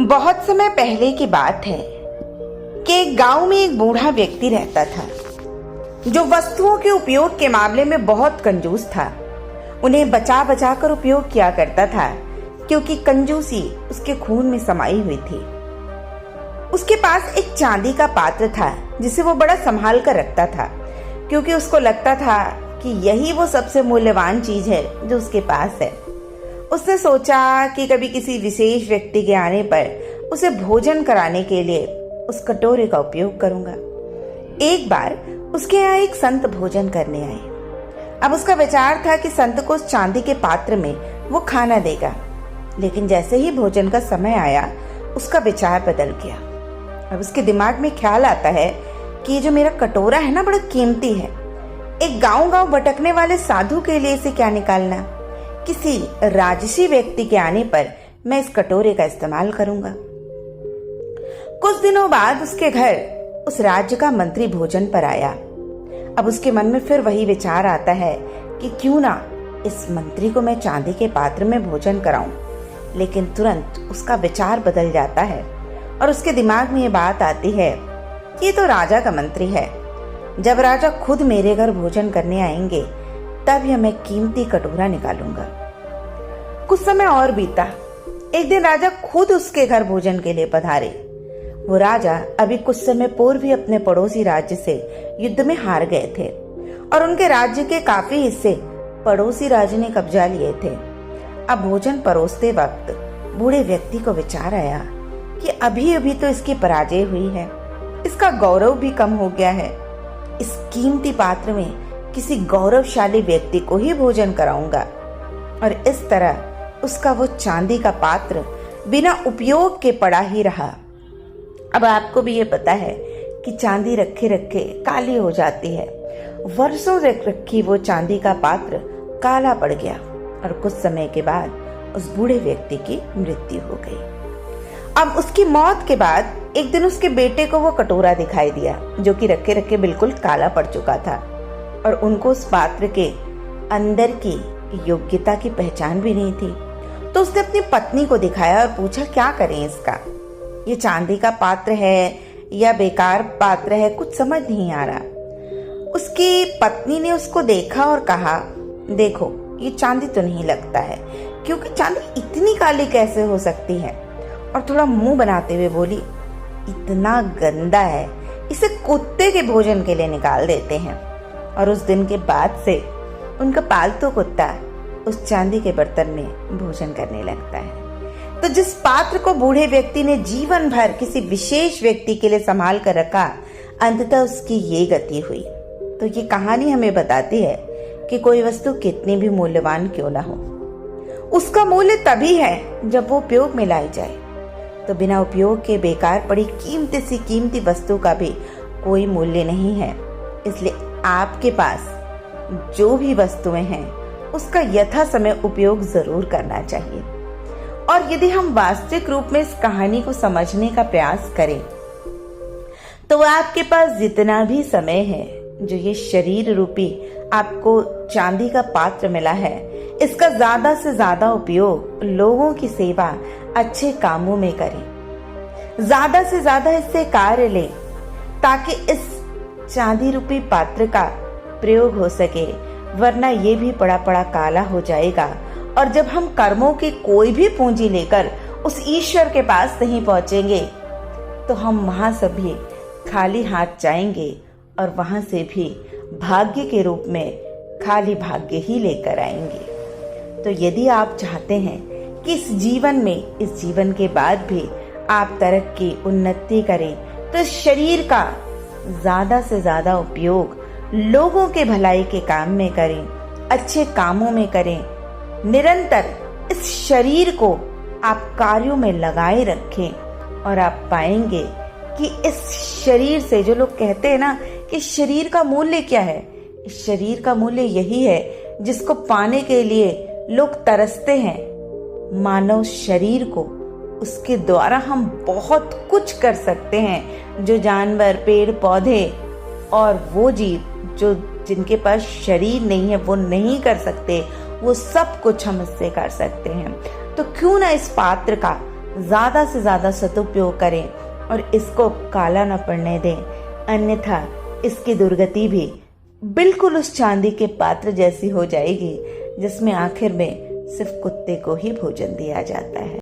बहुत समय पहले की बात है कि एक गांव में एक बूढ़ा व्यक्ति रहता था जो वस्तुओं के उपयोग के मामले में बहुत कंजूस था। उन्हें बचा बचा कर उपयोग किया करता था क्योंकि कंजूसी उसके खून में समाई हुई थी। उसके पास एक चांदी का पात्र था जिसे वो बड़ा संभाल कर रखता था क्योंकि उसको लगता था कि यही वो सबसे मूल्यवान चीज है जो उसके पास है। उसने सोचा कि कभी किसी विशेष व्यक्ति के आने पर उसे भोजन कराने के लिए उस कटोरे का उपयोग करूंगा। एक बार उसके यहाँ एक संत भोजन करने आए। अब उसका विचार था कि संत को उस चांदी के पात्र में वो खाना देगा, लेकिन जैसे ही भोजन का समय आया उसका विचार बदल गया। अब उसके दिमाग में ख्याल आता है कि ये जो मेरा कटोरा है ना, बड़ा कीमती है। एक गांव-गांव भटकने वाले साधु के लिए इसे क्या निकालना, किसी राजसी व्यक्ति के आने पर मैं इस कटोरे का इस्तेमाल करूंगा। कुछ दिनों बाद उसके घर उस राज्य का मंत्री भोजन पर आया। अब उसके मन में फिर वही विचार आता है कि क्यों ना इस मंत्री को मैं चांदी के पात्र में भोजन कराऊं, लेकिन तुरंत उसका विचार बदल जाता है और उसके दिमाग में ये बात आती है कि ये तो राजा का मंत्री है। जब राजा खुद मेरे घर भोजन करने आएंगे तब यह मैं कीमती कटोरा निकालूंगा। कुछ समय और बीता। एक दिन राजा खुद उसके घर भोजन के लिए पधारे। वो राजा अभी कुछ समय पूर्व ही अपने पड़ोसी राज्य से युद्ध में हार गए थे और उनके राज्य के काफी हिस्से पड़ोसी राज्य ने कब्जा लिए थे। अब भोजन परोसते वक्त बूढ़े व्यक्ति को विचार आया कि अभी अभी तो इसकी पराजय हुई है, इसका गौरव भी कम हो गया है। इस कीमती पात्र में किसी गौरवशाली व्यक्ति को ही भोजन कराऊंगा। और इस तरह उसका वो चांदी का पात्र बिना उपयोग के पड़ा ही रहा। अब आपको भी ये पता है कि चांदी रखे रखे काली हो जाती है। वर्षों तक रखी वो चांदी का पात्र काला पड़ गया और कुछ समय के बाद उस बूढ़े व्यक्ति की मृत्यु हो गई। अब उसकी मौत के बाद एक दिन उसके बेटे को वो कटोरा दिखाई दिया जो कि रखे रखे बिल्कुल काला पड़ चुका था और उनको उस पात्र के अंदर की योग्यता की पहचान भी नहीं थी। तो उसने अपनी पत्नी को दिखाया और पूछा क्या करें इसका, ये चांदी का पात्र है या बेकार पात्र है, कुछ समझ नहीं आ रहा। उसकी पत्नी ने उसको देखा और कहा, देखो ये चांदी तो नहीं लगता है, क्योंकि चांदी इतनी काली कैसे हो सकती है। और थोड़ा मुंह बनाते हुए बोली, इतना गंदा है, इसे कुत्ते के भोजन के लिए निकाल देते हैं। और उस दिन के बाद से उनका पालतू कुत्ता उस चांदी के बर्तन में भोजन करने लगता है। तो जिस पात्र को बूढ़े व्यक्ति ने जीवन भर किसी विशेष व्यक्ति के लिए संभाल कर रखा, अंततः उसकी ये गति हुई। तो ये कहानी हमें बताती है कि कोई वस्तु कितनी भी मूल्यवान क्यों ना हो, उसका मूल्य तभी है जब वो उपयोग में लाई जाए। तो बिना उपयोग के बेकार पड़ी कीमती सी कीमती वस्तु का भी कोई मूल्य नहीं है। इसलिए आपके पास जो भी वस्तुएं हैं उसका यथा समय उपयोग जरूर करना चाहिए। और यदि हम वास्तविक रूप में इस कहानी को समझने का प्रयास करें तो आपके पास जितना भी समय है, जो ये शरीर रूपी आपको चांदी का पात्र मिला है, इसका ज्यादा से ज्यादा उपयोग लोगों की सेवा, अच्छे कामों में करें। ज्यादा से ज्यादा इससे कार्य लें ताकि इस चांदी रूपी पात्र का प्रयोग हो सके, वरना ये भी पड़ा पड़ा काला हो जाएगा। और जब हम कर्मों की कोई भी पूंजी लेकर उस ईश्वर के पास नहीं पहुंचेंगे तो हम वहां से भी खाली हाथ जाएंगे और वहां से भी भाग्य के रूप में खाली भाग्य ही लेकर आएंगे। तो यदि आप चाहते हैं कि इस जीवन में, इस जीवन के बाद भी आप तरक्की, उन्नति करें, तो इस शरीर का ज्यादा से ज्यादा उपयोग लोगों के भलाई के काम में करें, अच्छे कामों में करें। निरंतर इस शरीर को आप कार्यों में लगाए रखें और आप पाएंगे कि इस शरीर से, जो लोग कहते हैं ना कि शरीर का मूल्य क्या है, इस शरीर का मूल्य यही है जिसको पाने के लिए लोग तरसते हैं। मानव शरीर को, उसके द्वारा हम बहुत कुछ कर सकते हैं जो जानवर, पेड़ पौधे और वो जीव जो जिनके पास शरीर नहीं है वो नहीं कर सकते। वो सब कुछ हम इससे कर सकते हैं। तो क्यों ना इस पात्र का ज्यादा से ज्यादा सदुपयोग करें और इसको काला न पड़ने दें, अन्यथा इसकी दुर्गति भी बिल्कुल उस चांदी के पात्र जैसी हो जाएगी जिसमें आखिर में सिर्फ कुत्ते को ही भोजन दिया जाता है।